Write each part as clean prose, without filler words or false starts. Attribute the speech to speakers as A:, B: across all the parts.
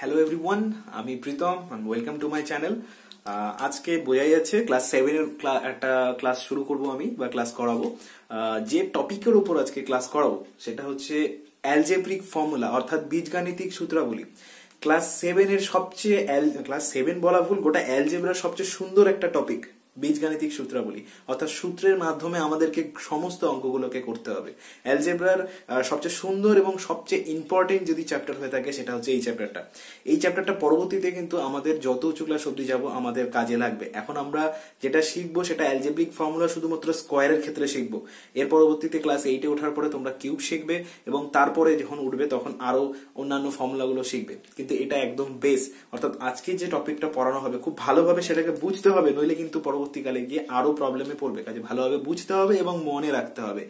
A: Hello everyone, আমি Pritam and welcome to my channel. আজকে বোঝাই যাচ্ছে ক্লাস 7 এর একটা ক্লাস শুরু করব আমি বা ক্লাস করাবো। যে টপিকের উপর আজকে ক্লাস করাবো সেটা হচ্ছে অ্যালজেব্রিক ফর্মুলা অর্থাৎ বীজগাণিতিক সূত্রাবলী। ক্লাস 7 এর সবচেয়ে ক্লাস 7 বলা ভুল, গোটা অ্যালজেব্রার সবচেয়ে সুন্দর একটা টপিক বীজগাণিতিক সূত্রাবলী, অর্থাৎ সূত্রের মাধ্যমে আমাদেরকে সমস্ত অঙ্কগুলোকে করতে হবে। অ্যালজেব্রার সবচেয়ে সুন্দর এবং সবচেয়ে ইম্পর্টেন্ট যদি চ্যাপ্টার হয়ে থাকে সেটা হচ্ছে এই চ্যাপ্টারটা। এই চ্যাপ্টারটা পরবর্তীতে কিন্তু আমাদের যত উঁচু ক্লাস অবধি যাবো আমাদের কাজে লাগবে। এখন আমরা যেটা শিখবো সেটা অ্যালজেব্রিক ফর্মুলা শুধুমাত্র স্কোয়ারের ক্ষেত্রে শিখবো। এর পরবর্তীতে ক্লাস 8-এ ওঠার পরে তোমরা কিউব শিখবে এবং তারপরে যখন উঠবে তখন আরো অন্যান্য ফর্মুলাগুলো শিখবে। কিন্তু এটা একদম বেস, অর্থাৎ আজকে যে টপিকটা পড়ানো হবে খুব ভালোভাবে সেটাকে বুঝতে হবে, নইলে কিন্তু পরবর্তীকালে গিয়ে আরো প্রবলেমে পড়বে। কাজে ভালোভাবে বুঝতে হবে এবং মনে রাখতে হবে।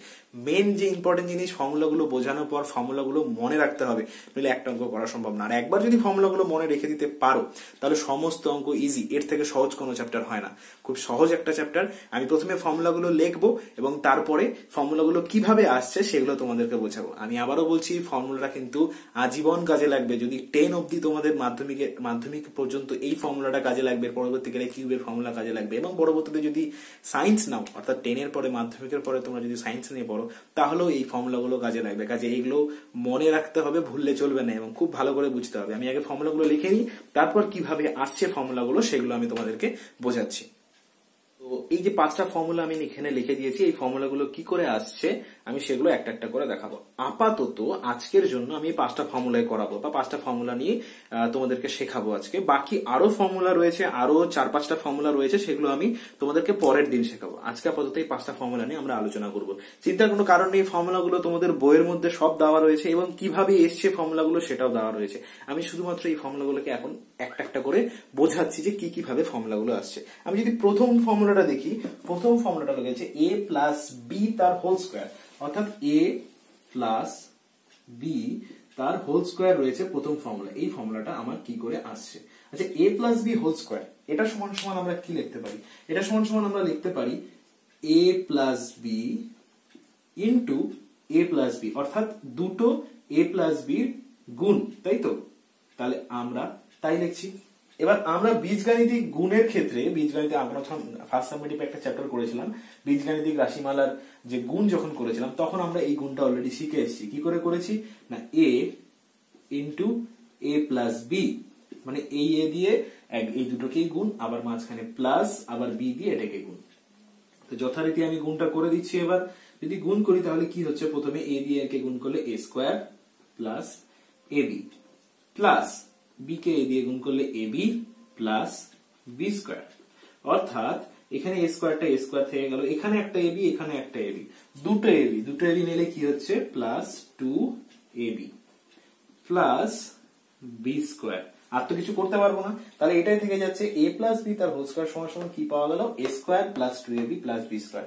A: মেন যে ইম্পর্টেন্ট জিনিস, ফর্মুলাগুলো বোঝানোর পর ফর্মুলাগুলো মনে রাখতে হবে, নইলে একটা অঙ্ক করা সম্ভব না। আর একবার যদি ফর্মুলাগুলো মনে রেখে দিতে পারো তাহলে সমস্ত অঙ্ক ইজি। এর থেকে সহজ কোনো চ্যাপ্টার হয় না, খুব সহজ একটা চ্যাপ্টার। আমি প্রথমে ফর্মুলাগুলো লিখবো এবং তারপরে ফর্মুলাগুলো কিভাবে আসছে সেগুলো তোমাদেরকে বোঝাবো। আমি আবারও বলছি, ফর্মুলাটা কিন্তু আজীবন কাজে লাগবে। যদি 10 অবধি তোমাদের মাধ্যমিক পর্যন্ত এই ফর্মুলাটা কাজে লাগবে, পরবর্তীকালে কিউবের ফর্মুলা কাজে লাগবে এবং পরবর্তীতে যদি সায়েন্স নাও, অর্থাৎ 10-এর পরে মাধ্যমিকের পরে তোমরা যদি সায়েন্স নিয়ে পড়ো তাহলেও এই ফর্মুলাগুলো কাজে লাগবে। কাজে এইগুলো মনে রাখতে হবে, ভুললে চলবে না এবং খুব ভালো করে বুঝতে হবে। আমি আগে ফর্মুলাগুলো লিখে নিই, তারপর কিভাবে আসছে ফর্মুলাগুলো সেগুলো আমি তোমাদেরকে বোঝাচ্ছি। তো এই যে 5টা ফর্মুলা আমি এখানে লিখে দিয়েছি, এই ফর্মুলাগুলো কি করে আসছে আমি সেগুলো একটা একটা করে দেখাবো। আপাতত আজকের জন্য আমি 5টা ফর্মুলাই করাবো বা 5টা ফর্মুলা নিয়ে তোমাদেরকে শেখাবো আজকে। বাকি আরো ফর্মুলা রয়েছে, আরো 4-5টা ফর্মুলা রয়েছে, সেগুলো আমি তোমাদেরকে পরের দিন শেখাবো। আজকে আপাতত এই 5টা ফর্মুলা নিয়ে আমরা আলোচনা করবো। চিন্তার কোনো কারণ নেই, ফর্মুলাগুলো তোমাদের বইয়ের মধ্যে সব দেওয়া রয়েছে এবং কিভাবে এসছে ফর্মুলাগুলো সেটাও দেওয়া রয়েছে। আমি শুধুমাত্র এই ফর্মুলাগুলোকে এখন একটা একটা করে বোঝাচ্ছি যে কি কিভাবে ফর্মুলাগুলো আসছে। আমি যদি প্রথম ফর্মুলাটা দেখি, প্রথম ফর্মুলাটা রয়েছে a প্লাস বি তার হোল স্কোয়ার, অর্থাৎ a প্লাস বি তার হোল স্কোয়ার রয়েছে প্রথম ফর্মুলা। এই ফর্মুলাটা আমার কি করে আসছে? আচ্ছা, a plus B whole square, এটা সমান সমান আমরা কি লিখতে পারি? এটা সমান সমান আমরা লিখতে পারি a plus b into a plus b, অর্থাৎ দুটো a প্লাস বির গুণ, তাই তো? তাহলে আমরা তাই লিখছি। এবার আমরা বীজগাণিতিক গুণের ক্ষেত্রে, বীজগাণিতে আমরা যখন ফার্স্ট সাবমেটিভ একটা চ্যাপ্টার করেছিলাম, বীজগাণিতিক রাশিমালার যে গুণ যখন করেছিলাম তখন আমরা এই গুণটা অলরেডি শিখে এসেছি। কি করে করেছি না, a into a plus b, মানে এই a দিয়ে এই দুটোকেই গুণ, আবার মাঝখানে প্লাস, আবার b দিয়ে এটাকে গুণ। তো যথারীতি আমি গুণটা করে দিচ্ছি। এবার যদি গুণ করি তাহলে কি হচ্ছে, প্রথমে a দিয়ে একে গুণ করলে a square plus ab, plus b K a দিয়ে গুণ করলে ab প্লাস b স্কোয়ার, অর্থাৎ এখানে a স্কোয়ারটা a স্কোয়ার থেকে গেল, এখানে একটা ab, এখানে একটা ab, দুটো ab নিলে কি হচ্ছে plus 2ab plus b square. আর তো কিছু করতে পারবো না, তাহলে এটাই থেকে যাচ্ছে a প্লাস b তার হোল স্কোয়ার সমান সমান কি পাওয়া গেল, a square plus 2ab plus b square.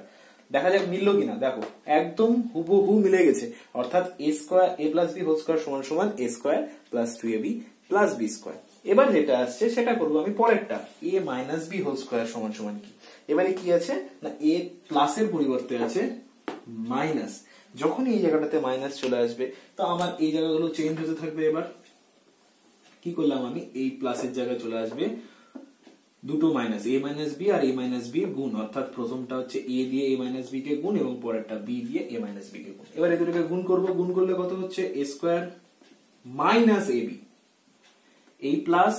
A: দেখা যাক মিললো কিনা। দেখো একদম হুবহু মিলে গেছে, অর্থাৎ a square a plus b whole square সমান সমান a square plus 2ab plus b square. এবার যেটা আসছে সেটা করবো আমি পরেরটা, a minus b whole square সমান সমান কি? এবারে কি আছে না, a প্লাসের পরিবর্তে আছে মাইনাস। যখনই এই জায়গাটাতে মাইনাস চলে আসবে তো আমার এই জায়গাগুলো চেঞ্জ হতে থাকবে। এবার কি করলাম আমি, এই প্লাসের জায়গায় চলে আসবে দুটো মাইনাস, a মাইনাস বি আর a মাইনাস বি গুণ, অর্থাৎ প্রথমটা হচ্ছে a দিয়ে a মাইনাস বি কে গুণ এবং পরেরটা b দিয়ে a মাইনাস বি কে গুণ। এবার এই দুটোকে গুণ করব, গুণ করলে কত হচ্ছে a স্কোয়ার মাইনাস ab, এই প্লাস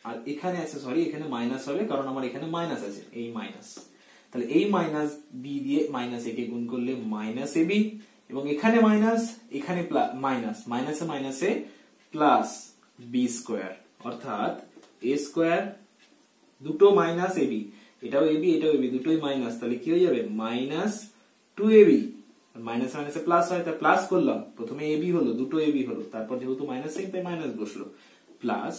A: আর এখানে আছে, সরি এখানে মাইনাস হবে কারণ আমার এখানে মাইনাস আছে, এই মাইনাস, তাহলে এই মাইনাস b দিয়ে মাইনাস a কে গুণ করলে মাইনাস ab এবং এখানে মাইনাস, এখানে মাইনাস, মাইনাসে মাইনাসে প্লাস b স্কোয়ার, অর্থাৎ a স্কোয়ার দুটো মাইনাস ab, এটাও ab এটাও ab, দুটোই মাইনাস, তাহলে কি হয়ে যাবে মাইনাস 2ab, মাইনাস মাইনাসে প্লাস হয় তাই প্লাস করলাম, প্রথমে ab হলো, দুটো ab হলো, তারপর যেহেতু মাইনাস তাই মাইনাস বসলো, প্লাস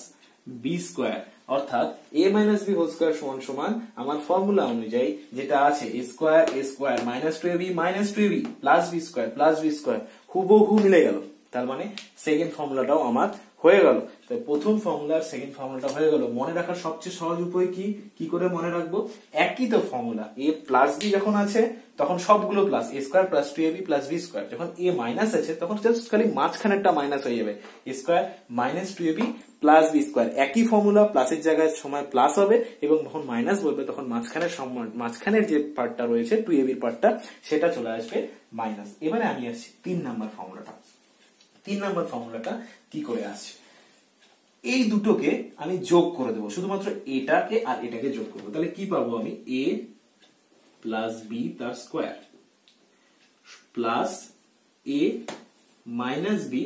A: b স্কোয়ার, অর্থাৎ a minus b whole square সমান সমান আমার ফর্মুলা অনুযায়ী যেটা আছে a square minus 2ab minus 2ab plus b square হুবহু মিলে গেল। তার মানে সেকেন্ড ফর্মুলাটাও আমার হয়ে গেল। তো প্রথম ফর্মুলা আর সেকেন্ড ফর্মুলাটা হয়ে গেল। মনে রাখার সবচেয়ে সহজ উপায় কি করে মনে রাখবো, একই তো ফর্মুলা, a প্লাস বি যখন আছে তখন সবগুলো plus, a square plus 2ab plus b square. যখন a মাইনাস আছে তখন জাস্ট খালি মাঝখানেরটা মাইনাস হয়ে যাবে, a square minus 2ab plus b square. একই ফর্মুলা, প্লাসের জায়গায় সময় প্লাস হবে এবং যখন মাইনাস বলবে তখন মাঝখানের যে পার্টটা রয়েছে 2ab এর পার্টটা সেটা চলে আসবে মাইনাস। এবারে আমি আসছি 3 নাম্বার ফর্মুলাটা। 3 নাম্বার ফর্মুলাটা কি করে আসছে, এই দুটোকে আমি যোগ করে দেবো, শুধুমাত্র এটাকে আর এটাকে যোগ করবো। তাহলে কি পাবো আমি, a প্লাস বি তার square plus a minus B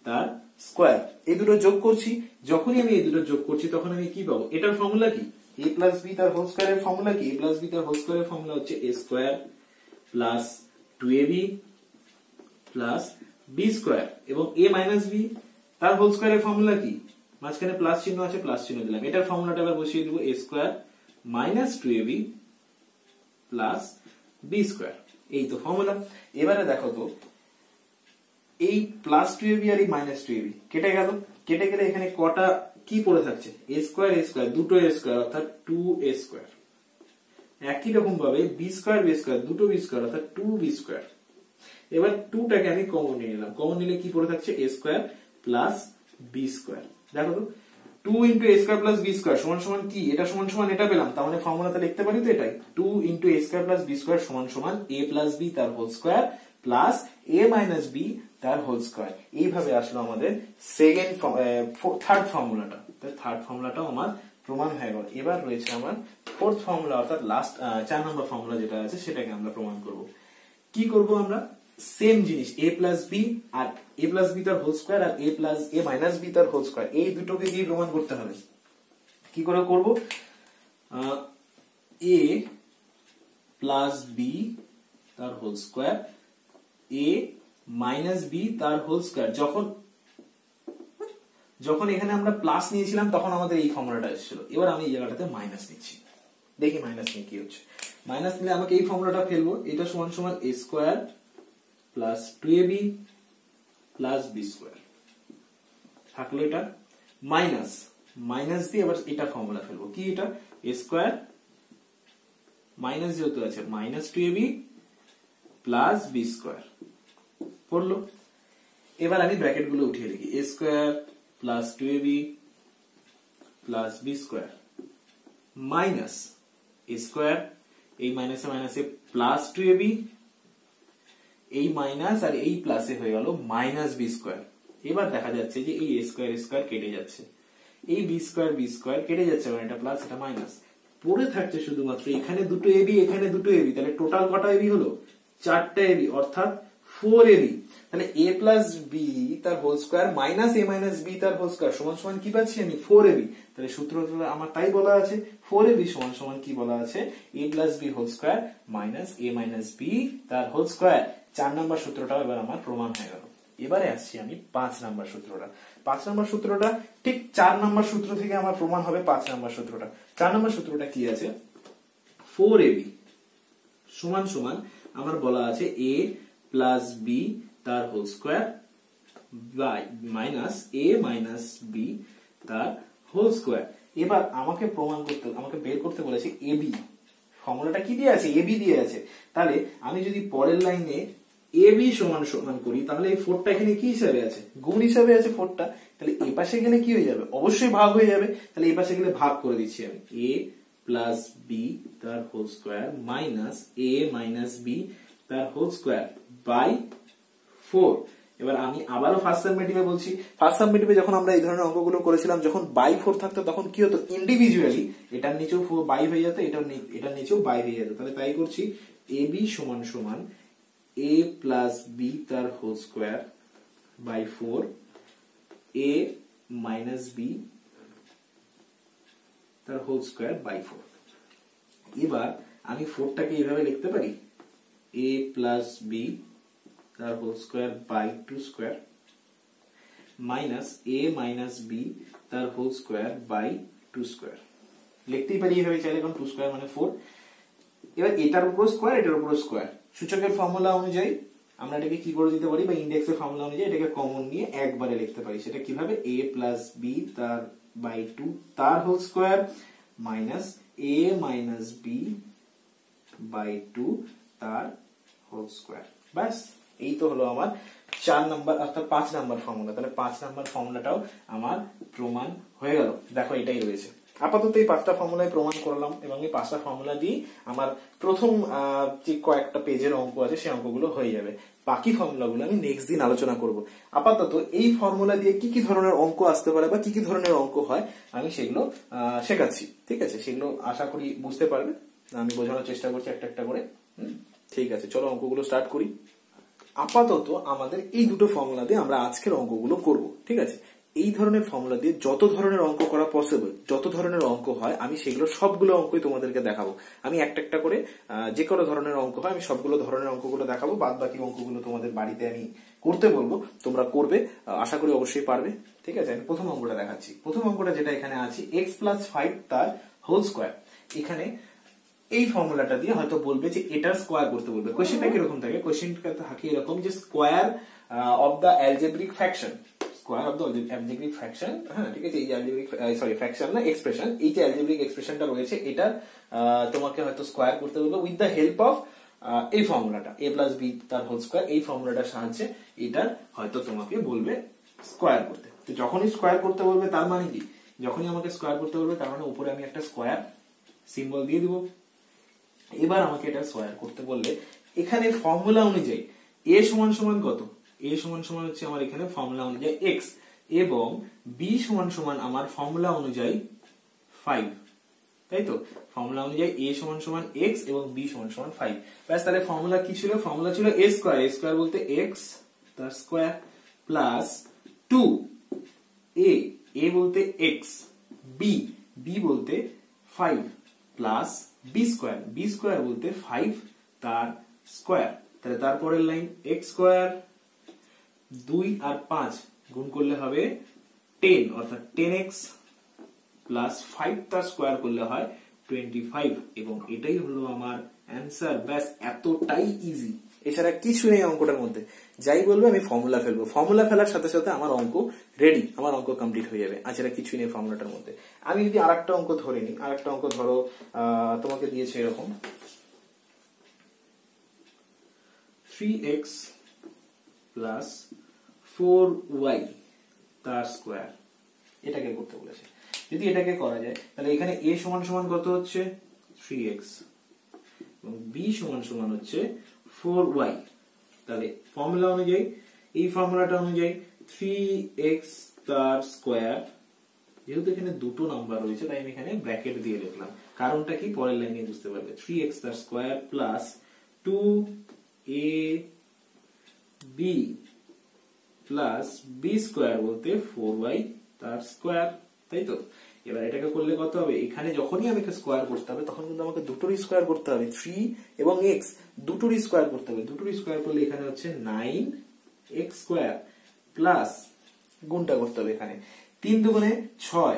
A: তার স্কোয়ার, এই দুটো যোগ করছি। যখনই আমি এই দুটো যোগ করছি তখন আমি কি পাবো, এটার ফর্মুলা কি, a প্লাস বি তার হোল স্কোয়ারের ফর্মুলা কি, a প্লাস বি তার হোল স্কোয়ারের ফর্মুলা হচ্ছে a square plus 2ab plus b square, এবং a মাইনাস বি তার হোল স্কোয়ারের ফর্মুলা কি, মাঝখানে প্লাস চিহ্ন আছে, প্লাস চিহ্ন দিলাম। এটার ফর্মুলাটা এবার বসিয়ে দেবো, a square minus 2ab plus b square, এই তো ফর্মুলা। এবারে দেখো তো, এই প্লাস 2ab আর এই মাইনাস 2ab কেটে গেল, কেটে গেলে এখানে কটা কি পড়ে থাকছে, a স্কোয়ার দুটো a স্কোয়ার অর্থাৎ 2a স্কোয়ার। একই রকম ভাবে b স্কোয়ার দুটো b স্কোয়ার অর্থাৎ 2b স্কোয়ার। এবার 2টাকে আমি কমন নিয়ে নিলাম, কমন নিলে কি পড়ে থাকছে, a square plus b square. দেখো তো 2 into a square plus b square সমান সমান কি, এটা সমান সমান এটা পেলাম, তার মানে ফর্মুলাতে লিখতে পারি তো এটাই, 2 into a square plus b square সমান সমান a প্লাস b তার whole square plus a minus b তার হোল স্কোয়ার। এইভাবে আসলো আমাদের থার্ড ফর্মুলাটা। থার্ড ফর্মুলাটাও আমার প্রমাণ হয়ে গেল। এবার রয়েছে আমার ফোর্থ ফর্মুলা, অর্থাৎ লাস্ট 4 নম্বর ফর্মুলা যেটা আছে সেটাকে আমরা প্রমাণ করব। কি করব আমরা, সেম জিনিস, a প্লাস বি আর a প্লাস বি তার হোল স্কোয়ার আর a মাইনাস বি তার হোল স্কোয়ার, এই দুটোকে দিয়ে প্রমাণ করতে হবে। কি করে করব, a প্লাস বি তার whole square a minus B তার হোল স্কোয়ার। যখন এখানে আমরা প্লাস নিয়েছিলাম তখন আমাদের এই ফর্মুলাটা এসেছিল, এবার আমি এই জায়গাটাতে মাইনাস নিচ্ছি, দেখি মাইনাস নিয়ে কি হচ্ছে। মাইনাস নিলে আমাকে এই ফর্মুলাটা ফেলবো, এটা সমান সমান a square plus 2ab plus b square থাকলো, এটা মাইনাস দিয়ে এবার এটা ফর্মুলা ফেলবো, কি এটা, a স্কোয়ার মাইনাস যেহেতু আছে minus 2ab plus b square পড়লো। এবার আমি ব্র্যাকেট গুলো উঠিয়ে লিখি, a square plus 2ab plus b square minus a square, এই মাইনাসে মাইনাসে প্লাস 2ab, এই মাইনাস আর এই প্লাসে হয়ে গেল মাইনাস বি স্কোয়ার। এবার দেখা যাচ্ছে যে এই স্কোয়ার কেটে যাচ্ছে, এই বি স্কোয়ার কেটে যাচ্ছে, মানে এটা প্লাস এটা মাইনাস, পড়ে থাকছে শুধুমাত্র এখানে দুটো এবি এখানে দুটো এবি। তাহলে টোটাল কটা এবি হলো, 4টা এবি অর্থাৎ 4ab। তাহলে a প্লাস বি তার whole square minus a minus B তার হোল স্কোয়ার সমান সমান কি পাচ্ছি আমি, 4ab। তাহলে সূত্র আমার তাই বলা আছে, 4ab সমান সমান কি বলা আছে, a plus B whole square minus a minus B তার হোল স্কোয়ার। 4 নম্বর সূত্রটাও এবার আমার প্রমাণ হয়ে গেল। এবারে আসছি আমি 5 নম্বর সূত্রটা। 5 নম্বর সূত্রটা ঠিক 4 নম্বর সূত্র থেকে আমার প্রমাণ হবে 5 নম্বর সূত্রটা। 4 নম্বর সূত্রটা কি আছে, 4ab সমান সমান আমার বলা আছে a প্লাস বি তার whole square by minus a minus B তার হোল স্কোয়ার। এবার আমাকে বের করতে বলেছে ab, ফর্মুলাটা কি দিয়ে আছে, ab দিয়ে আছে। তাহলে আমি যদি পরের লাইনে ab সমান সমান করি, তাহলে এই 4টা এখানে কি হিসাবে আছে, গুণ হিসাবে আছে 4টা। তাহলে এই পাশে গেলে কি হয়ে যাবে, অবশ্যই ভাগ হয়ে যাবে। তাহলে এই পাশে গেলে ভাগ করে দিচ্ছি আমি, a প্লাস বি তার whole square minus a minus B তার হোল স্কোয়ার বাই 4। এবার আমি আবারও ফার্স্ট সাবমিটিভে বলছি, ফার্স্ট সাবমিটিভে যখন আমরা এই ধরনের অঙ্কগুলো করেছিলাম, যখন বাই 4 থাকতো তখন কি হতো, ইন্ডিভিজুয়ালি এটার নিচেও বাই হয়ে যেত, এটার নিচেও বাই হয়ে যেত। তাহলে তাই করছি, ab সমান সমান a প্লাস বি তার whole square by 4 a minus B তার হোল স্কোয়ার বাই 4। এবার আমি 4টাকে এইভাবে লিখতে পারি, a প্লাস বি তার whole square by 2 square minus a minus B তার হোল স্কোয়ার বাই 2 স্কোয়ার লিখতেই পারি এইভাবে চাইলে, কারণ 2 স্কোয়ার মানে 4। এবার এটার উপর স্কোয়ার, এটার উপর স্কোয়ার, সূচকের ফর্মুলা অনুযায়ী আমরা এটাকে কি করে দিতে পারি, বা ইন্ডেক্সের ফর্মুলা অনুযায়ী এটাকে কমন নিয়ে একবারে লিখতে পারি। সেটা কিভাবে, a প্লাস বি তার বাই 2 তার whole square minus a minus b by 2 তার হোল স্কোয়ার। ব্যাস, এই তো হলো আমার 4 নাম্বার অর্থাৎ 5 নাম্বার ফর্মুলা। তাহলে 5 নাম্বার ফর্মুলাটাও আমার প্রমাণ হয়ে গেল। দেখো এটাই রয়েছে। আপাতত এই 5টা ফর্মুলায় প্রমাণ করলাম এবং এই 5টা ফর্মুলা দিয়ে আমার প্রথম যে কয়েকটা পেজের অঙ্ক আছে সেই অঙ্কগুলো হয়ে যাবে। বাকি ফর্মুলাগুলো আমি নেক্সট দিন আলোচনা করব। আপাতত এই ফর্মুলা দিয়ে কি কি ধরনের অঙ্ক আসতে পারে বা কি কি ধরনের অঙ্ক হয় আমি সেগুলো শেখাচ্ছি। ঠিক আছে, সেগুলো আশা করি বুঝতে পারবে। আমি বোঝানোর চেষ্টা করছি একটা একটা করে। ঠিক আছে, চলো অঙ্কগুলো স্টার্ট করি। আপাতত আমাদের এই দুটো ফর্মুলা দিয়ে আমরা আজকের অঙ্কগুলো করব। ঠিক আছে, এই ধরনের ফর্মুলা দিয়ে যত ধরনের অঙ্ক করা পসিবল, যত ধরনের অঙ্ক হয় আমি সেগুলো সবগুলো অঙ্কই তোমাদেরকে দেখাবো। আমি একটা একটা করে যে কোনো ধরনের অঙ্ক হয় আমি সবগুলো ধরনের অঙ্কগুলো দেখাবো। বাদ বাকি অঙ্কগুলো তোমাদের বাড়িতে আমি করতে বলবো, তোমরা করবে, আশা করি অবশ্যই পারবে। ঠিক আছে, আমি প্রথম অঙ্কটা দেখাচ্ছি। প্রথম অঙ্কটা যেটা এখানে আছে x+5 তার হোল স্কোয়ার। এখানে এই ফর্মুলাটা দিয়ে হয়তো বলবে যে এটার স্কোয়ার করতে বলবে। কোশ্চেনটা কিরকম থাকে? কোশ্চেনটা থাকে এরকম যে square of the algebraic fraction, square of the algebraic fraction. হ্যাঁ, ঠিক আছে, এই যে অ্যালজেব্রিক ফ্র্যাকশন না এক্সপ্রেশন, এই যে অ্যালজেব্রিক এক্সপ্রেশনটা রয়েছে এটা তোমাকে হয়তো স্কোয়ার করতে বলবে উইথ দ্য হেল্প অফ এই ফর্মুলাটা a+b তার হোল স্কোয়ার। এই ফর্মুলাটার সাহায্যে এটা হয়তো তোমাকে বলবে স্কোয়ার করতে। তো যখনই স্কোয়ার করতে বলবে তার মানে কি, যখনই আমাকে স্কোয়ার করতে বলবে তার মানে উপরে আমি একটা স্কোয়ার সিম্বল দিয়ে দিব। এবার আমাকে এটা স্কোয়ার করতে বললে এখানে ফর্মুলা অনুযায়ী a সমান সমান কত? a সমান সমান হচ্ছে আমার এখানে ফর্মুলা অনুযায়ী x এবং b সমান সমান আমার ফর্মুলা অনুযায়ী 5। তাই তো, ফর্মুলা অনুযায়ী a সমান সমান x এবং b সমান সমান 5। ব্যাস, তাহলে ফর্মুলা কি ছিল? ফর্মুলা ছিল a স্কয়ার। a স্কয়ার বলতে x তার স্কয়ার প্লাস 2 a বলতে x, b বলতে 5 প্লাস b স্কয়ার বলতে 5 তার স্কয়ার। তাহলে তারপরের লাইন x স্কয়ার 2 আর 5 গুণ করলে হবে 10 অর্থাৎ 10x প্লাস 5 তার স্কয়ার করলে হয় 25 এবং এটাই হলো আমার অ্যান্সার। ব্যাস, এতটাই ইজি, এছাড়া কিছু নেই অঙ্কটার মধ্যে। যাই বলবে আমি ফর্মুলা ফেলবো, ফর্মুলা ফেলার সাথে সাথে আমার অঙ্ক রেডি, আমার অঙ্ক কমপ্লিট হয়ে যাবে। এছাড়া কিছুই নেই ফর্মুলাটার মধ্যে। আমি যদি আরেকটা অঙ্ক ধরে নিই, আরেকটা অঙ্ক ধরো তোমাকে দিয়েছে এরকম 3x প্লাস 4y তার স্কোয়ার, এটাকে করতে বলেছে। যদি এটাকে করা যায় তাহলে এখানে a সমান সমান কত হচ্ছে 3x এবং b সমান সমান হচ্ছে 4y। তাহলে ফর্মুলা অনুযায়ী, এই ফর্মুলাটা অনুযায়ী 3x তার স্কোয়ার, যেহেতু এখানে দুটো নাম্বার রয়েছে তাই আমি এখানে ব্র্যাকেট দিয়ে লিখলাম, কারণটা কি পরের লাইনে বুঝতে পারবে। 3x তার square plus 2ab plus b square বলতে 4y তার স্কোয়ার। তাই তো, এবার এটাকে করলে কত হবে? এখানে যখনই আমাকে স্কোয়ার করতে হবে তখন কিন্তু আমাকে দুটোরই স্কোয়ার করতে হবে। 3 এবং x দুটোরই স্কোয়ার করতে হবে। দুটোরই স্কোয়ার করলে এখানে হচ্ছে 9x স্কোয়ার প্লাস গুণটা করতে হবে এখানে 3 দুগুণে 6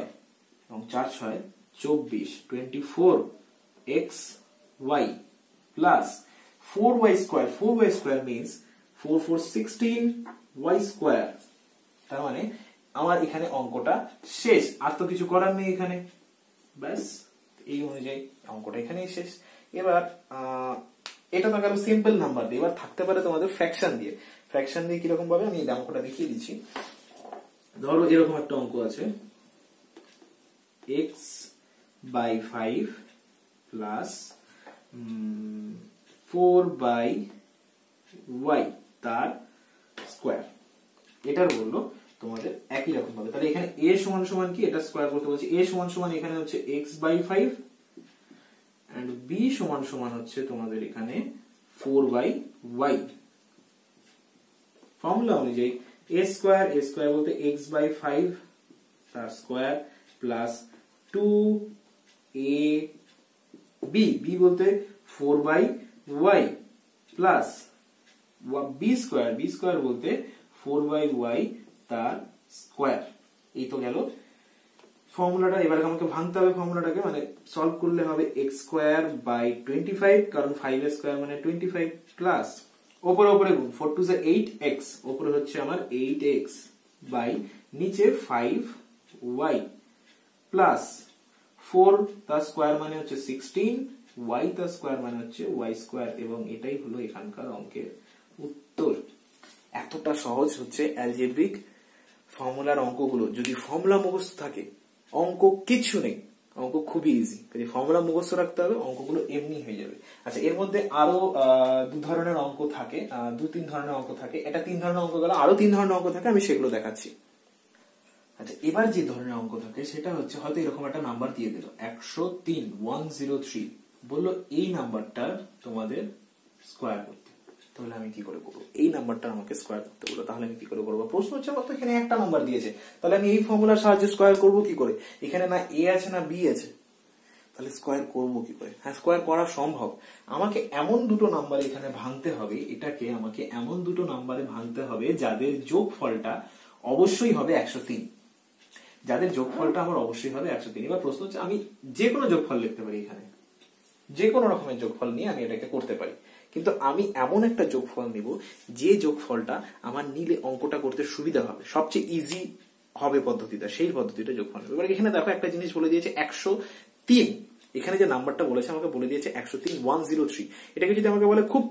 A: এবং 4 6 24 24xy plus 4y square. 4y square means 4 4 16y square. তার মানে আমার এখানে অঙ্কটা শেষ, আর তো কিছু করার নেই এখানে। ব্যাস, এই অনুযায়ী অঙ্কটা এখানেই শেষ। এবার এটা তো গেল সিম্পল নাম্বার দিয়ে। এবার থাকতে পারে তোমাদের ফ্র্যাকশন দিয়ে। ফ্র্যাকশন দিয়ে কিরকম ভাবে আমি এই অঙ্কটা দেখিয়ে দিচ্ছি। ধরো এরকম একটা অঙ্ক আছে x/5 প্লাস 4/y তার স্কোয়ার। এটার বললো তোমাদের একই রকম ভাবে। তাহলে এখানে a সমান সমান কি, এটা স্কোয়ার করতে বলছে। a সমান সমান এখানে হচ্ছে x/5 এন্ড b সমান সমান হচ্ছে তোমাদের এখানে 4/y। ফর্মুলা অনুযায়ী a স্কোয়ার বলতে x/5 তার স্কোয়ার প্লাস 2ab বলতে 4/y প্লাস b স্কোয়ার বলতে 4/y তার স্কোয়ার। এই তো গেল ফর্মুলাটা। এবার আমাকে ভাঙতে হবে ফর্মুলাটাকে, মানে সলভ করলে হবে x স্কোয়ার বাই 25, কারণ 5 স্কোয়ার মানে 25 প্লাস ওপরে গুণ 4 2 8x, ওপরে হচ্ছে আমার 8x বাই নিচে 5y প্লাস 4 তার স্কোয়ার মানে হচ্ছে ওয়াই তার স্কোয়ার মানে হচ্ছে ওয়াই স্কোয়ার, এবং এটাই হলো এখানকার অঙ্কের উত্তর। এতটা সহজ হচ্ছে অ্যালজেব্রিক ফর্মুলার অঙ্কগুলো। যদি ফর্মুলা মুখস্থ থাকে অঙ্ক কিচ্ছু নেই, অঙ্ক খুবই ইজি। যদি ফর্মুলা মুখস্থ রাখতে হবে অঙ্কগুলো এমনি হয়ে যাবে। আচ্ছা, এর মধ্যে আরো দু ধরনের অঙ্ক থাকে, দু তিন ধরনের অঙ্ক থাকে। এটা তিন ধরনের অঙ্ক গেল, আরো তিন ধরনের অঙ্ক থাকে, আমি সেগুলো দেখাচ্ছি। আচ্ছা, এবার যে ধরনের অঙ্ক থাকে সেটা হচ্ছে হয়তো এরকম একটা নাম্বার দিয়ে দিল 103, 103, বললো এই নাম্বারটা তোমাদের স্কোয়ার করতে। তাহলে আমি কি করে করবো? এই নাম্বারটা আমাকে স্কোয়ার করতে বললো, তাহলে আমি কি করে করবো? প্রশ্ন হচ্ছে আমার তো এখানে একটা নাম্বার দিয়েছে, তাহলে আমি এই ফর্মুলার সাহায্যে স্কোয়ার করবো কি করে? এখানে না এ আছে না বি আছে, তাহলে স্কোয়ার করবো কি করে? হ্যাঁ, স্কোয়ার করা সম্ভব। আমাকে এমন দুটো নাম্বার এখানে ভাঙতে হবে, এটাকে আমাকে এমন দুটো নাম্বারে ভাঙতে হবে যাদের যোগফলটা অবশ্যই হবে 103, যাদের যোগফলটা আমার অবশ্যই হবে 103। এবার প্রশ্ন হচ্ছে আমি যে কোনো যোগফল লিখতে পারি, এখানে যে কোনো রকমের যোগফল নিয়ে আমি এটাকে করতে পারি, কিন্তু আমি এমন একটা যোগফল নিব যে যোগফলটা আমার নিলে অঙ্কটা করতে সুবিধা হবে, সবচেয়ে ইজি হবে পদ্ধতিটা, সেই পদ্ধতিটা যোগফল নেব। এবার এখানে দেখো একটা জিনিস বলে দিয়েছে 103, এখানে যে নাম্বারটা বলেছে আমাকে বলে দিয়েছে 103, 103। এটাকে যদি আমাকে বলে খুব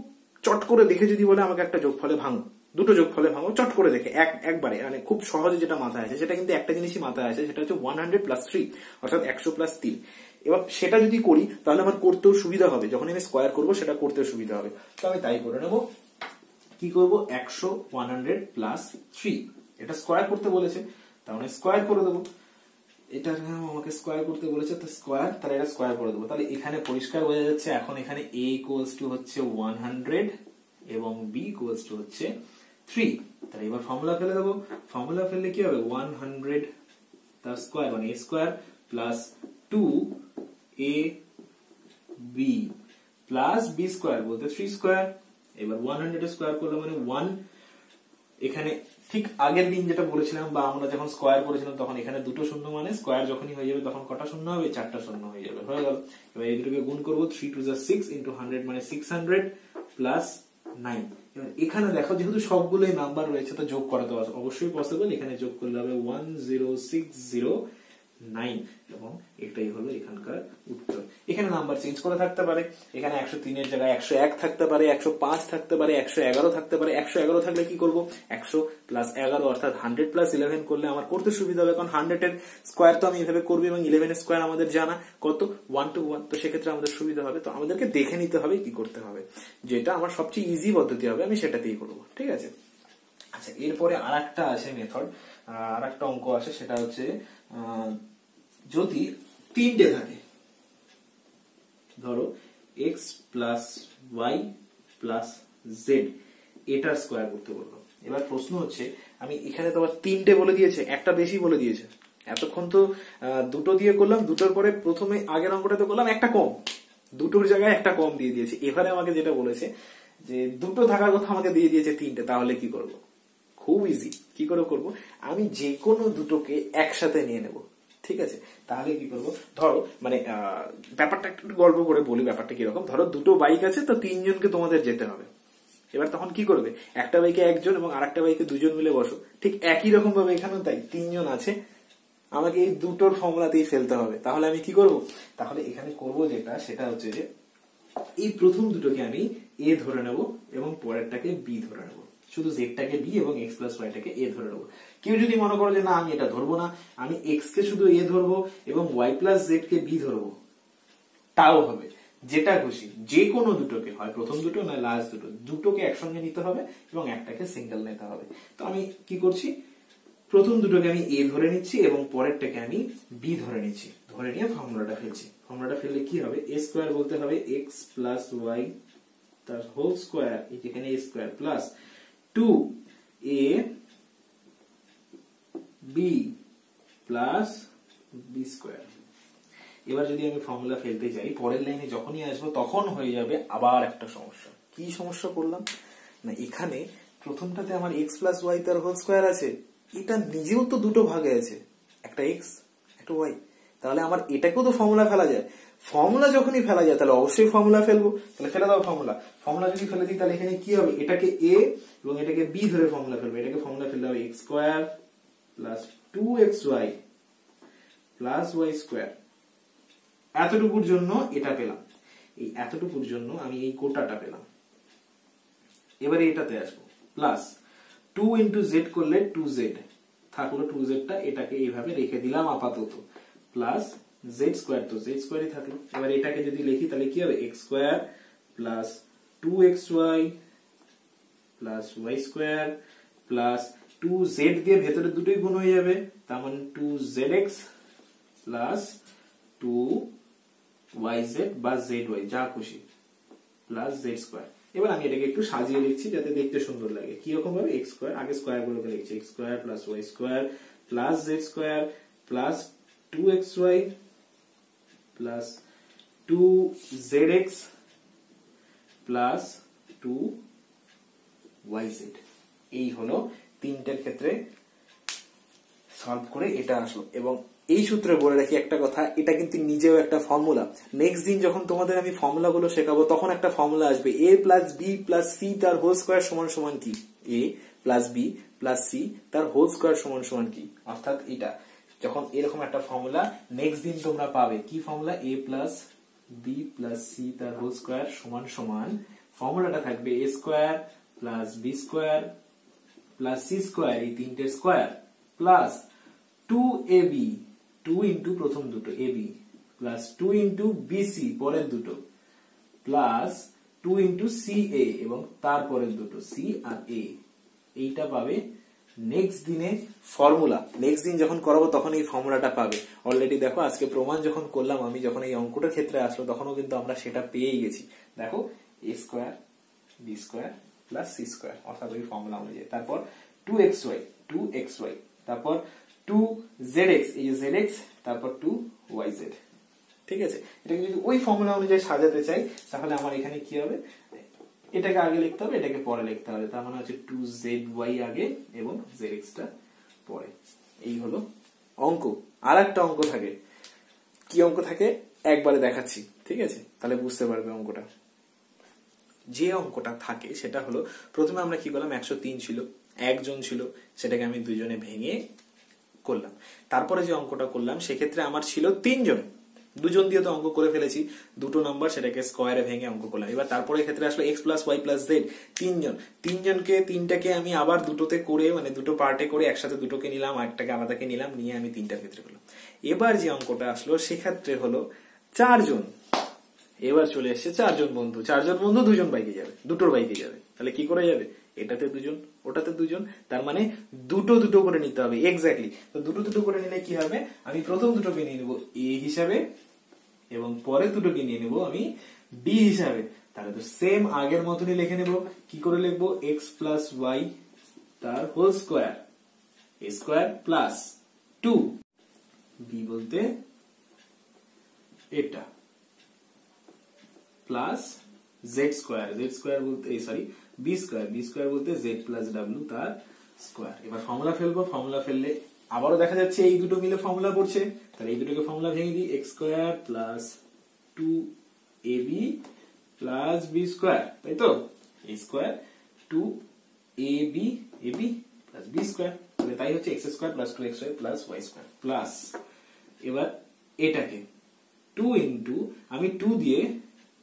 A: চট করে দেখে যদি বলে আমাকে একটা যোগফলে ভাঙো, দুটো যোগফলে ভাঙো চট করে দেখে একবারে, মানে খুব সহজে যেটা মাথায় আছে সেটা কিন্তু একটা জিনিসই মাথায় আছে, সেটা হচ্ছে 100 + 3 অর্থাৎ 100 + 3। এবার সেটা যদি করি তাহলে আমার করতেও সুবিধা হবে, যখন আমি স্কোয়ার করবো সেটা করতেও সুবিধা হবে। তো আমি তাই করে নেব। কি করব? 100, 100 + 3, এটা স্কোয়ার করতে বলেছে, তাহলে স্কোয়ার করে দেবো। এটা আমাকে স্কোয়ার করতে বলেছে, তো স্কোয়ার, তাহলে এটা স্কোয়ার করে দেবো। তাহলে এখানে পরিষ্কার বোঝা যাচ্ছে এখন এখানে a = হচ্ছে 100 এবং b = হচ্ছে 3। তাহলে এবার ফর্মুলা ফেলে দেবো। ফর্মুলা ফেললে কি হবে? 100 তার স্কোয়ার মানে a square plus 2ab plus b square বলতে 3 স্কোয়ার। এবার 100 এর স্কোয়ার করলে মানে 1, এখানে ঠিক আগের দিন যেটা বলেছিলাম বা আমরা যখন স্কোয়ার করেছিলাম তখন এখানে দুটো শূন্য, মানে স্কোয়ার যখনই হয়ে যাবে তখন কটা শূন্য হবে? 4টা শূন্য হয়ে যাবে, হয়ে গেল। এবার এই দুটোকে গুণ করবো, 3 × 6 × 100 মানে 600 প্লাস 9। এবার এখানে দেখো যেহেতু সবগুলোই নাম্বার রয়েছে তো যোগ করা তো অবশ্যই পসিবল, এখানে যোগ করলে হবে 10609 এবং এটাই হলো এখানকার উত্তর। এখানে নাম্বার চেঞ্জ করে থাকতে পারে, এখানে 103 এর জায়গায় 101 থাকতে পারে, 105 থাকতে পারে, 111 থাকতে পারে। 111 থাকলে কি করব? 100 + 11 অর্থাৎ 100 + 11 করলে আমার করতে সুবিধা হবে, কারণ 100 এর স্কোয়ার তো আমি এভাবে করবো এবং 11 এর স্কোয়ার আমাদের জানা কত? 1 to 1, তো সেক্ষেত্রে আমাদের সুবিধা হবে। তো আমাদেরকে দেখে নিতে হবে কি করতে হবে, যেটা আমার সবচেয়ে ইজি পদ্ধতি হবে আমি সেটাতেই করবো, ঠিক আছে? আচ্ছা, এরপরে আরেকটা আছে মেথড, আরেকটা অঙ্ক আছে, সেটা হচ্ছে যদি তিনটে থাকে, ধরো x + y + z, এটার স্কোয়ার করতে বললো। এবার প্রশ্ন হচ্ছে আমি এখানে তো আবার তিনটে বলে দিয়েছে, একটা বেশি বলে দিয়েছে। এতক্ষণ তো দুটো দিয়ে করলাম, দুটোর পরে প্রথমে আগের অঙ্কটা তো করলাম একটা কম, দুটোর জায়গায় একটা কম দিয়ে দিয়েছে। এবারে আমাকে যেটা বলেছে যে দুটো থাকার কথা আমাকে দিয়ে দিয়েছে তিনটে, তাহলে কি করব? খুব ইজি। কি করে করব? আমি যে কোনো দুটোকে একসাথে নিয়ে নেব, ঠিক আছে? তাহলে কি করব? ধরো মানে ব্যাপারটা একটু গল্প করে বলি, ব্যাপারটা কিরকম। ধরো দুটো বাইক আছে, তো তিনজনকে তোমাদের যেতে হবে। এবার তখন কি করবে? একটা বাইকে একজন এবং আরেকটা বাইকে দুজন মিলে বসো। ঠিক একই রকম ভাবে এখানেও তাই, তিনজন আছে, আমাকে এই দুটোর ফর্মুলাতেই ফেলতে হবে। তাহলে আমি কি করব? তাহলে এখানে করব যেটা, সেটা হচ্ছে যে এই প্রথম দুটোকে আমি a ধরে নেব এবং পরেরটাকে b ধরে নেব, শুধু z-টাকে b এবং x + y-টাকে a ধরে নেব। কেউ যদি মনে করো যে না আমি এটা ধরবো না, আমি x কে শুধু a ধরবো এবং y + z-কে b ধরবো, তাও হবে। যেটা খুশি, যে কোনো দুটোকে, হয় প্রথম দুটো না লাস্ট দুটো, দুটোকে একসঙ্গে নিতে হবে এবং একটাকে সিঙ্গেল নিতে হবে। তো আমি কি করছি? প্রথম দুটোকে আমি a ধরে নিচ্ছি এবং পরেরটাকে আমি b ধরে নিচ্ছি, ধরে নিয়ে ফর্মুলাটা ফেলছি। ফর্মুলাটা ফেললে কি হবে? a স্কয়ার বলতে হবে x + y তার হোল স্কয়ার, এখানে a square plus 2ab plus b square. এবার যদি আমি ফর্মুলা ফেলতে যাই, পরের লাইনে যখনই আসবো তখন হয়ে যাবে আবার একটা সমস্যা। কি সমস্যা করলাম না, এখানে প্রথমটাতে আমার x + y তার হোল স্কয়ার আছে, এটা নিজেও তো দুটো ভাগে আছে, একটা x একটা y, তাহলে আমার এটাকেও তো ফর্মুলা ফেলা যায়। ফর্মুলা যখনই ফেলা যায় তাহলে অবশ্যই ফর্মুলা ফেলবো, তাহলে ফেলে দাও ফর্মুলা। ফর্মুলা যদি ফেলে দিই তাহলে এখানে কি হবে? এটাকে a এবং এটাকে b ধরে ফর্মুলা ফেলবো। এটাকে ফর্মুলা ফেললে হবে x² + 2xy + y²। এতটুকুর জন্য এটা পেলাম। এই এতটুকুর জন্য আমি এই কোটাটা পেলাম। এবারে এটাতে আসবো, প্লাস 2 ইন্টু জেড করলে 2z থাকলো, 2z টা এটাকে এইভাবে রেখে দিলাম আপাতত, প্লাস জেড স্কোয়ার, তো জেড স্কোয়ারই থাকলো। এবার এটাকে যদি লিখি তাহলে কি হবে, x square plus 2xy plus y square plus 2z দিয়ে ভেতরে দুটোই গুণ হয়ে যাবে, তার মানে 2zx প্লাস 2yz বা zy যা খুশি প্লাস জেড স্কোয়ার। এবার আমি এটাকে একটু সাজিয়ে লিখছি যাতে দেখতে সুন্দর লাগে। কি রকম ভাবে, এক্স স্কোয়ার, আগে স্কোয়ার গুলোকে লিখছি, x square plus y square plus z square plus 2xy plus 2zx plus 2yz। এই হলো তিনটের ক্ষেত্রে সলভ করে এটা আসলো। এবং এই সূত্রে বলে রাখি একটা কথা, এটা কিন্তু নিজেও একটা ফর্মুলা। নেক্সট দিন যখন তোমাদের আমি ফর্মুলা গুলো শেখাবো তখন একটা ফর্মুলা আসবে, a plus b plus c তার হোল স্কোয়ার সমান সমান কি, a plus b plus c তার হোল স্কোয়ার সমান সমান কি। অর্থাৎ এটা যখন এরকম একটা ফর্মুলা নেক্সট দিন তোমরা পাবে, কি formula, a plus b plus c তার হোল স্কোয়ার সমান সমান, ফর্মুলাটা থাকবে a square plus b square plus c square, এই তিনটের স্কোয়ার প্লাস 2ab 2 ইন্টু প্রথম দুটো ab প্লাস 2 ইন্টু বিসি পরের দুটো প্লাস 2 ইন্টু সিএ এবং তারপরের দুটো সি আর এ। এইটা পাবে নেক্সট দিনে ফর্মুলা, নেক্সট দিন যখন করাবো তখন এই ফর্মুলাটা পাবে। অলরেডি দেখো আজকে প্রমাণ যখন করলাম আমি, যখন এই অঙ্কটার ক্ষেত্রে আসলো তখনও কিন্তু আমরা সেটা পেয়েই গেছি। দেখো a square b square plus c square অর্থাৎ ওই ফর্মুলা অনুযায়ী, তারপর 2xy তারপর 2zx, এই যে zx, তারপর 2yz। ঠিক আছে, এটাকে যদি ওই ফর্মুলা অনুযায়ী সাজাতে চাই তাহলে আমার এখানে কি হবে, এটাকে আগে লিখতে হবে, এটাকে পরে লিখতে হবে। তার মানে হচ্ছে 2zy আগে এবং zx টা পরে। এই হলো অঙ্ক। আর একটা অঙ্ক থাকে, কি অঙ্ক থাকে একবারে দেখাচ্ছি, ঠিক আছে, তাহলে বুঝতে পারবে অঙ্কটা। যে অঙ্কটা থাকে সেটা হলো, প্রথমে আমরা কি করলাম, 103 ছিল, একজন ছিল, সেটাকে আমি দুজনে ভেঙে করলাম। তারপরে যে অঙ্কটা করলাম সেক্ষেত্রে আমার ছিল 3 জন, দুজন দিয়ে তো অঙ্ক করে ফেলেছি, দুটো নাম্বার, সেটাকে স্কোয়ারে ভেঙে অঙ্ক করলাম। এবার তারপরে ক্ষেত্রে আসলো x plus y plus z, 3 জন, 3 জনকে তিনটাকে আমি আবার দুটোতে করে, মানে দুটো পার্টে করে একসাথে দুটোকে নিলাম, একটাকে আলাদাকে নিলাম, নিয়ে আমি তিনটার ক্ষেত্রে করলাম। এবার যে অঙ্কটা আসলো সেক্ষেত্রে হলো 4 জন। এবার চলে এসছে 4 জন বন্ধু, 4 জন বন্ধু 2 জন বাইকে যাবে, দুটোর বাইকে যাবে, তাহলে কি করে যাবে, এটাতে 2 জন ওটাতে 2 জন, তার মানে দুটো দুটো করে নিতে হবে। এক্স্যাক্টলি, তো দুটো দুটো করে নিলে কি হবে, আমি প্রথম দুটোকে নিয়ে নেবো এ হিসাবে এবং পরের দুটোকে নিয়ে নেবো আমি ডি হিসাবে। তাহলে তো সেম আগের মতনই লিখে নেব। কি করে লিখবো, এক্স প্লাস ওয়াই তার হোল স্কোয়ার, এ স্কোয়ার প্লাস 2 বি বলতে এটা plus z square, Z square বলতে বি স্কোয়ার বলতে জেড প্লাস ডাব্লিউ তার স্কোয়ার। এবার ফর্মুলা ফেলবো, ফর্মুলা ফেললে আবারও দেখা যাচ্ছে এই দুটো মিলে ফর্মুলা করছে, তাহলে এই দুটোকে ফর্মুলা ভেঙে দিই, x square plus 2ab plus b square, তাই তো, a square 2ab plus b square, তাহলে তাই হচ্ছে x square plus 2xy plus y square plus, এবার এটাকে 2 ইন্টু, আমি 2 দিয়ে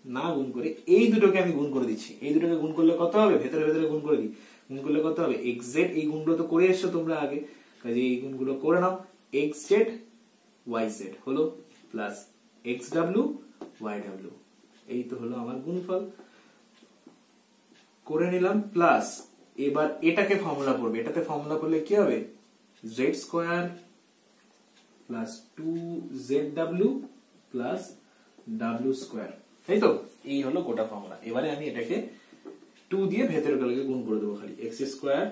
A: না গুণ করে এই দুটোকে আমি গুণ করে দিচ্ছি। এই দুটোকে গুণ করলে কত হবে, ভেতরে ভেতরে গুণ করে দিই, গুণ করলে কত হবে, এক্স জেড, এই গুণগুলো তো করে এসছো তোমরা আগে, কাজে এই গুণগুলো করে নাও, এক্স জেড ওয়াই জেড হলো plus X W Y W, এই তো হলো আমার গুণফল করে নিলাম। প্লাস এবার এটাকে ফর্মুলা পড়বে, এটাতে ফর্মুলা করলে কি হবে, Z square plus 2zw plus ডাব্লিউ স্কোয়ার, তাই তো, এই হলো গোটা ফর্মুলা। এবারে আমি এটাকে 2 দিয়ে ভেতরে গুলোকে গুণ করে দেবো, খালি x square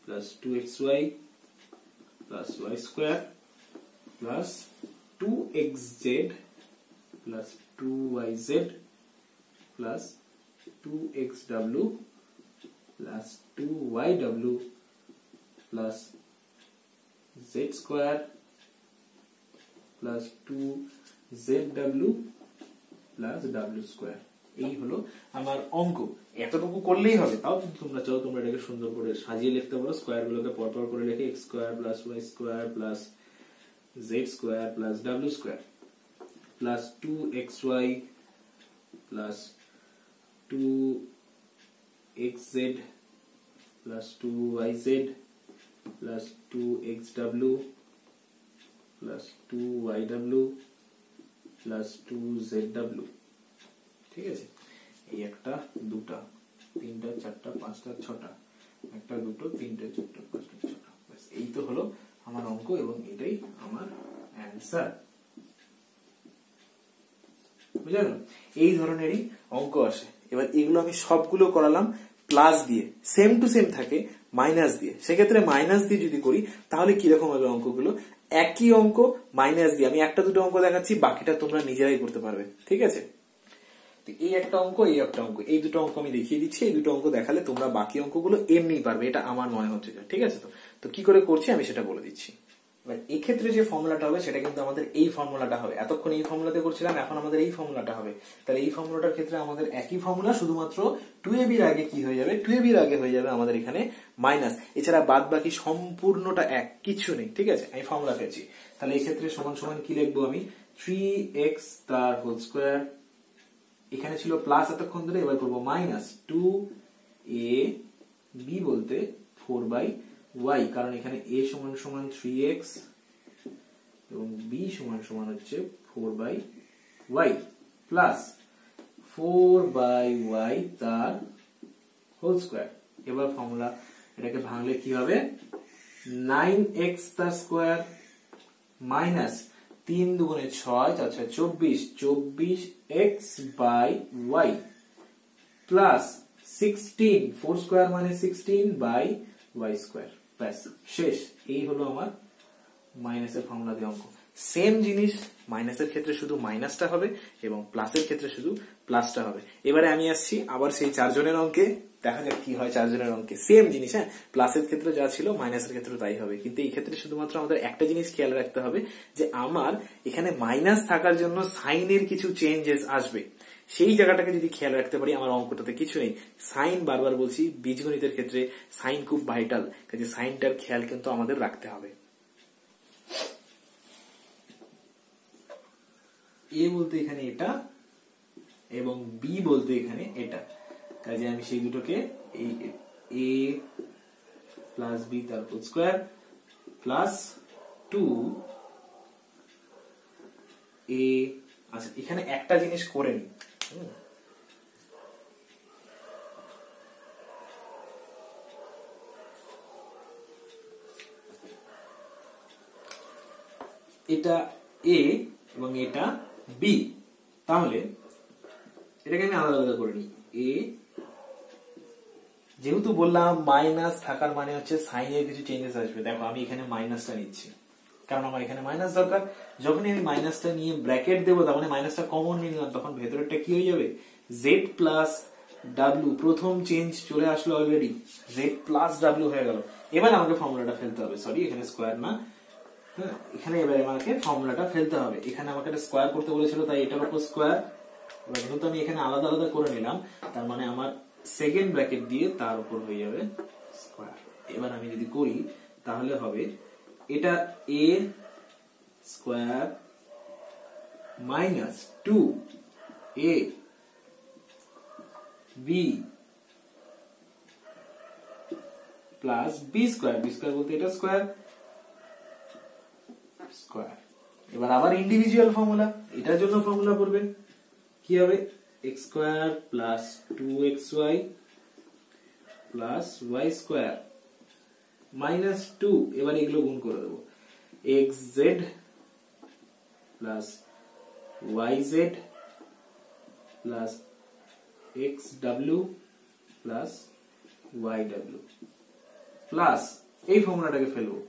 A: plus 2xy plus y square plus 2xz plus 2yz plus 2xw plus 2yw plus z square plus 2zw plus ডাব্লিউ স্কোয়ার। এই হলো আমার অঙ্ক। এতটুকু করলেই হবে, তাও তোমরা চাও তোমরা এটাকে সুন্দর করে সাজিয়ে লিখতে পারো, স্কোয়ার গুলোকে পরপর করে লিখে x square plus y square plus z square plus ডাব্লিউ square plus 2xy plus 2xz plus 2yz plus 2xw plus 2yw plus 2zw। ঠিক আছে, এই একটা, দুটা, তিনটা, চারটা, পাঁচটা, ছটা, একটা, দুটো, তিনটে, চারটা, পাঁচটা, ছটা, ব্যাস এই তো হলো আমার অঙ্ক এবং এটাই আমার অ্যান্সার। বুঝলেন? এই ধরনেরই অঙ্ক আসে। এবার এগুলো আমি সবগুলো করালাম প্লাস দিয়ে, সেম টু সেম থাকে মাইনাস দিয়ে। সেক্ষেত্রে মাইনাস দিয়ে যদি করি তাহলে কিরকম হবে অঙ্কগুলো? একই অঙ্ক মাইনাস দিয়ে আমি একটা দুটো অঙ্ক দেখাচ্ছি, বাকিটা তোমরা নিজেরাই করতে পারবে। ঠিক আছে, এই একটা অঙ্ক, এই একটা অঙ্ক, এই দুটো অঙ্ক আমি দেখিয়ে দিচ্ছি। এই দুটো অঙ্ক দেখালে তোমরা বাকি অঙ্কগুলো এমনিই পারবে, এটা আমার মনে হচ্ছে। ঠিক আছে, তো কি করে করছি আমি সেটা বলে দিচ্ছি। এবার এক্ষেত্রে যে ফর্মুলাটা হবে সেটা কিন্তু আমাদের এই ফর্মুলাটা হবে। এতক্ষণ এই ফর্মুলাতে করছিলাম, এখন আমাদের এই ফর্মুলাটা হবে। তাহলে এই ফর্মুলাটার ক্ষেত্রে আমাদের একই ফর্মুলা, শুধুমাত্র 2ab এর আগে কি হয়ে যাবে? 2ab এর আগে হয়ে যাবে আমাদের এখানে মাইনাস। এছাড়া বাদ বাকি সম্পূর্ণটা এক, কিছু নেই। ঠিক আছে, আমি ফর্মুলা পেয়েছি। তাহলে এই ক্ষেত্রে সমান সমান কি লিখবো আমি? 3x তার হোল স্কোয়ার, এখানে ছিল প্লাস এতক্ষণ ধরে, এবার করবো মাইনাস 2ab বলতে 4/y, কারণ এখানে a সমান সমান 3x এবং b সমান সমান হচ্ছে 4/y প্লাস 4/y তার হোল স্কোয়ার। এবার ফর্মুলা এটাকে ভাঙলে কি হবে? 9x তার স্কোয়ার মাইনাস 3 দুগুণে 6, 4 6 24, 24x by y plus 16, 4 square মানে 16 বাই y স্কোয়ার। ব্যাস শেষ। এই হলো আমার মাইনাসের ফর্মুলা দিয়ে অঙ্ক। সেম জিনিস মাইনাসের ক্ষেত্রে শুধু মাইনাসটা হবে এবং প্লাসের ক্ষেত্রে শুধু প্লাসটা হবে। এবারে আমি আসছি আবার সেই 4 জনের অঙ্কে, দেখা যাক কি হয় 4 জনের অঙ্কে। সেম জিনিস, হ্যাঁ, প্লাসের ক্ষেত্রে যা ছিল মাইনাসের ক্ষেত্রে তাই হবে। কিন্তু এই ক্ষেত্রে শুধুমাত্র আমাদের একটা জিনিস খেয়াল রাখতে হবে, যে আমার এখানে মাইনাস থাকার জন্য সাইনের কিছু চেঞ্জেস আসবে। সেই জায়গাটাকে যদি খেয়াল রাখতে পারি, আমার অঙ্কটাতে কিছু নেই। সাইন, বারবার বলছি, বীজগণিতের ক্ষেত্রে সাইন খুব ভাইটাল, কাজে সাইনটার খেয়াল কিন্তু আমাদের রাখতে হবে। এ বলতে এখানে এটা এবং বি বলতে এখানে এটা, কাজে আমি সেই দুটোকে এই a প্লাস বি তার হোল স্কোয়ার প্লাস 2a। আচ্ছা, এখানে একটা জিনিস করে নি, এটা a এবং এটা b, তাহলে এটাকে আমি আলাদা আলাদা করে নিই। a, যেহেতু বললাম মাইনাস থাকার মানে হচ্ছে সাইনের কিছু চেঞ্জেস আসবে। দেখো আমি এখানে মাইনাসটা নিচ্ছি, কারণ আমার এখানে মাইনাস দরকার। যখনই আমি মাইনাসটা নিয়ে ব্র্যাকেট দেবো, তখন মাইনাসটা কমন নিয়ে নিলাম, তখন ভেতরেরটা কি হয়ে যাবে? z প্লাস ডাব্লিউ, প্রথম চেঞ্জ চলে আসলো অলরেডি, z প্লাস ডাব্লিউ হয়ে গেল। এবার আমাকে ফর্মুলাটা ফেলতে হবে, সরি এখানে স্কোয়ার না, হ্যাঁ, এখানে এবারে আমাকে ফর্মুলাটা ফেলতে হবে। এখানে আমাকে একটা স্কোয়ার করতে বলেছিল, তাই এটার উপর স্কোয়ার। এবার যেহেতু আমি এখানে আলাদা আলাদা করে নিলাম, তার মানে আমার সেকেন্ড ব্র্যাকেট দিয়ে তার উপর হয়ে যাবে স্কোয়ার। এবার আমি যদি করি তাহলে হবে এটা a square minus 2a b plus b square. B square বলতে এটা স্কোয়ার স্কোয়ার। এবার আবার ইন্ডিভিজুয়াল ফর্মুলা, এটার জন্য ফর্মুলা করবেন কি হবে? x square plus 2xy plus y square minus 2, এবার এগুলো গুণ করে দেবো, xz plus yz plus xw plus yw plus এই ফর্মুলাটাকে ফেলবো,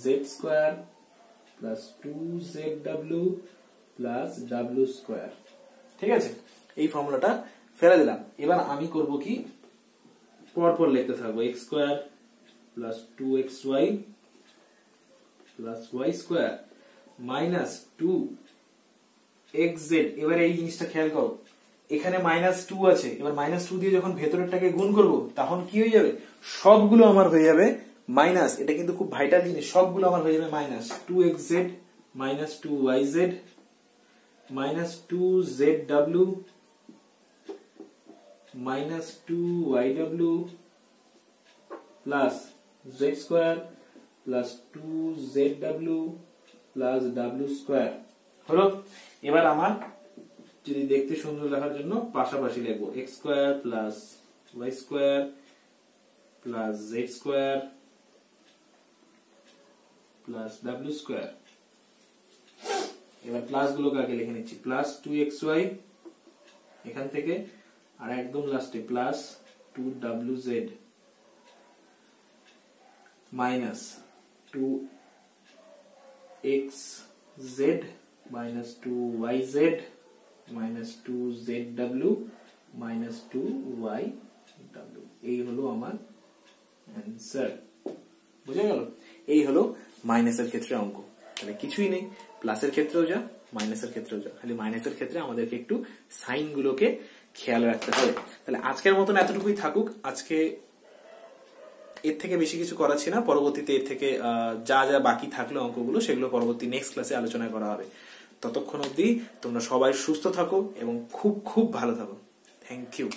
A: z square plus 2zw plus w square. ঠিক আছে, এই ফর্মুলাটা ফেলে দিলাম। এবার আমি করব কি, পরপর লিখতে থাকবো, x square plus 2xy plus y square minus 2xz। এবার এই জিনিসটা খেয়াল করো, এখানে মাইনাস 2 আছে। এবার মাইনাস 2 দিয়ে যখন ভেতরেরটাকে গুণ করব, তখন কি হয়ে যাবে? সবগুলো আমার হয়ে যাবে মাইনাস। এটা কিন্তু খুব ভাইটাল জিনিস, সবগুলো আমার হয়ে যাবে minus. 2xz minus 2yz minus 2zw minus 2yw plus z square plus 2zw plus w square হলো। এবার আমার যদি দেখতে সুন্দর দেখার জন্য পাশাপাশি লিখবো x square plus y square plus z square plus w square. এবার প্লাস গুলোকে আগে লিখে নিচ্ছি, প্লাস 2xy এখান থেকে, আর একদম লাস্টে plus 2wz minus 2xz minus 2yz minus 2zw minus 2yw। এই হলো আমার অ্যান্সার। বুঝা গেল? এই হলো মাইনাসের ক্ষেত্রে অঙ্ক। তাহলে কিছুই নেই, প্লাসের ক্ষেত্রেও যা মাইনাসের ক্ষেত্রেও যা, খালি মাইনাসের ক্ষেত্রে আমাদেরকে একটু সাইন গুলোকে খেয়াল রাখতে হবে। তাহলে আজকের মতন এতটুকুই থাকুক। আজকে এর থেকে বেশি কিছু করাচ্ছি না, পরবর্তীতে এর থেকে যা যা বাকি থাকলো অঙ্কগুলো সেগুলো পরবর্তী নেক্সট ক্লাসে আলোচনা করা হবে। ততক্ষণ অবধি তোমরা সবাই সুস্থ থাকো এবং খুব খুব ভালো থাকো। Thank you.